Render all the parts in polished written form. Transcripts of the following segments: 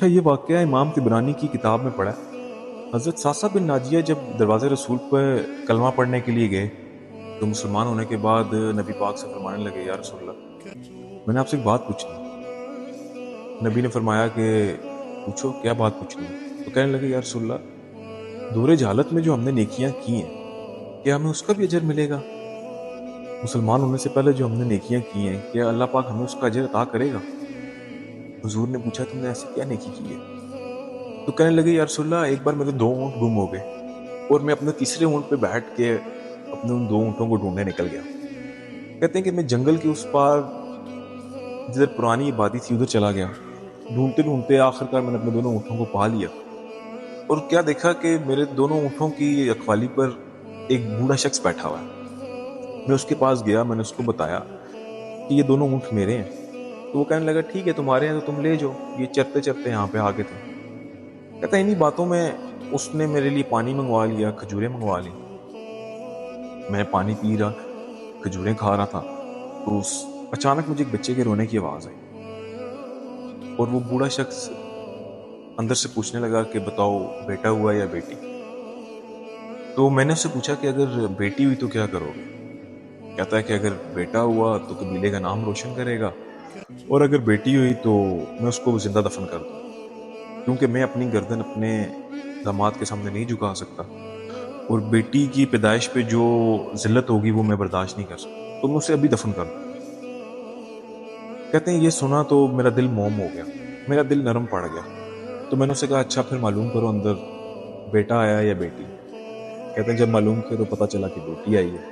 اچھا، یہ واقعہ امام طبرانی کی کتاب میں پڑھا ہے۔ حضرت ساسا بن ناجیہ جب دروازے رسول پہ کلمہ پڑھنے کے لیے گئے تو مسلمان ہونے کے بعد نبی پاک سے فرمانے لگے، یا رسول اللہ، میں نے آپ سے ایک بات پوچھنی ہے۔ نبی نے فرمایا کہ پوچھو، کیا بات پوچھنی ہے؟ تو کہنے لگے، یا رسول اللہ، دور جہالت میں جو ہم نے نیکیاں کی ہیں، کیا ہمیں اس کا بھی اجر ملے گا؟ مسلمان ہونے سے پہلے جو ہم نے نیکیاں کی ہیں، کیا اللہ پاک ہمیں اس کا اجر عطا کرے گا؟ حضور نے پوچھا، تم نے ایسی کیا نیکی کی ہے؟ تو کہنے لگے، یا رسول اللہ، ایک بار میرے 2 اونٹ گم ہو گئے اور میں اپنے تیسرے اونٹ پہ بیٹھ کے اپنے ان 2 اونٹوں کو ڈھونڈنے نکل گیا۔ کہتے ہیں کہ میں جنگل کے اس پار جدھر پرانی آبادی تھی ادھر چلا گیا، ڈھونڈتے ڈھونڈتے آخرکار میں نے اپنے دونوں اونٹوں کو پا لیا، اور کیا دیکھا کہ میرے دونوں اونٹوں کی رکھوالی پر ایک بوڑھا شخص بیٹھا ہوا ہے۔ میں اس کے پاس گیا، میں نے اس کو بتایا کہ یہ دونوں اونٹ میرے ہیں۔ تو وہ کہنے لگا، ٹھیک ہے، تمہارے ہیں تو تم لے جاؤ، یہ چرتے چرتے یہاں پہ آ گئے تھے۔ کہتا ہے انہی باتوں میں اس نے میرے لیے پانی منگوا لیا، کھجوریں منگوا لی۔ میں پانی پی رہا، کھجوریں کھا رہا تھا، تو اچانک مجھے ایک بچے کے رونے کی آواز آئی، اور وہ بوڑھا شخص اندر سے پوچھنے لگا کہ بتاؤ، بیٹا ہوا یا بیٹی؟ تو میں نے اس سے پوچھا کہ اگر بیٹی ہوئی تو کیا کرو گے؟ کہتا ہے کہ اگر بیٹا ہوا تو قبیلے کا نام روشن کرے گا، اور اگر بیٹی ہوئی تو میں اس کو زندہ دفن کر دوں، کیونکہ میں اپنی گردن اپنے داماد کے سامنے نہیں جھکا سکتا، اور بیٹی کی پیدائش پہ جو ذلت ہوگی وہ میں برداشت نہیں کر سکتا، تو میں اسے ابھی دفن کر دوں۔ کہتے ہیں یہ سنا تو میرا دل موم ہو گیا، میرا دل نرم پڑ گیا۔ تو میں نے اسے کہا، اچھا پھر معلوم کرو اندر بیٹا آیا یا بیٹی؟ کہتے ہیں جب معلوم کیا تو پتہ چلا کہ بیٹی آئی ہے۔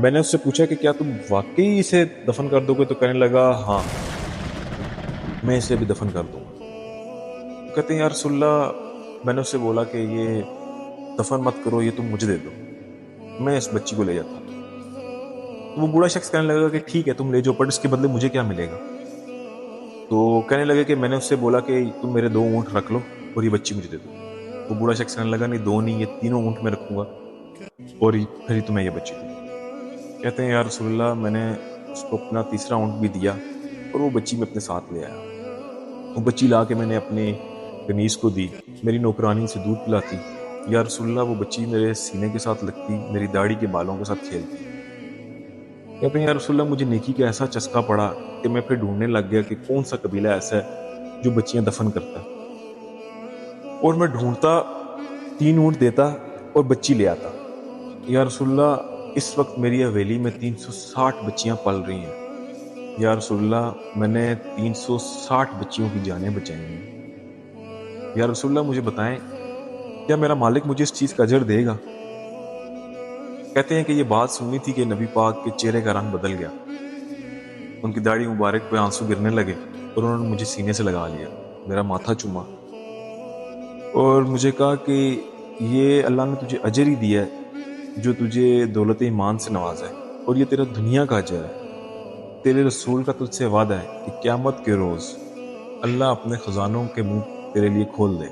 میں نے اس سے پوچھا کہ کیا تم واقعی اسے دفن کر دو گے؟ تو کہنے لگا، ہاں، میں اسے بھی دفن کر دوں گا۔ کہتے ہیں یا رسول اللہ، میں نے اس سے بولا کہ یہ دفن مت کرو، یہ تم مجھے دے دو، میں اس بچی کو لے جاتا ہوں۔ تو وہ بوڑھا شخص کہنے لگا کہ ٹھیک ہے، تم لے جاؤ، پر اس کے بدلے مجھے کیا ملے گا؟ تو کہنے لگے کہ میں نے اس سے بولا کہ تم میرے 2 اونٹ رکھ لو اور یہ بچی مجھے دے دو۔ وہ بوڑھا شخص کہنے لگا، نہیں 2 نہیں، یہ 3 اونٹ میں رکھوں گا اور پھر ہی تمہیں یہ بچی دوں۔ کہتے ہیں یا رسول اللہ، میں نے اس کو اپنا تیسرا اونٹ بھی دیا اور وہ بچی میں اپنے ساتھ لے آیا۔ وہ بچی لا کے میں نے اپنی کنیز کو دی، میری نوکرانی سے دودھ پلاتی۔ یا رسول اللہ، وہ بچی میرے سینے کے ساتھ لگتی، میری داڑھی کے بالوں کے ساتھ کھیلتی۔ کہتے ہیں یا رسول اللہ، مجھے نیکی کا ایسا چسکا پڑا کہ میں پھر ڈھونڈنے لگ گیا کہ کون سا قبیلہ ایسا ہے جو بچیاں دفن کرتا ہے، اور میں ڈھونڈتا، 3 اونٹ دیتا اور بچی لے آتا۔ یا رسول اللہ، اس وقت میری حویلی میں 360 بچیاں پل رہی ہیں۔ یا رسول اللہ، میں نے 360 بچیوں کی جانیں بچائی ہیں۔ یا رسول اللہ، مجھے بتائیں، کیا میرا مالک مجھے اس چیز کا اجر دے گا؟ کہتے ہیں کہ یہ بات سننی تھی کہ نبی پاک کے چہرے کا رنگ بدل گیا، ان کی داڑھی مبارک پہ آنسو گرنے لگے، اور انہوں نے مجھے سینے سے لگا لیا، میرا ماتھا چوما اور مجھے کہا کہ یہ اللہ نے تجھے اجر ہی دیا ہے جو تجھے دولت ایمان سے نوازا ہے، اور یہ تیرا دنیا کا اجر ہے۔ تیرے رسول کا تجھ سے وعدہ ہے کہ قیامت کے روز اللہ اپنے خزانوں کے منہ تیرے لیے کھول دے۔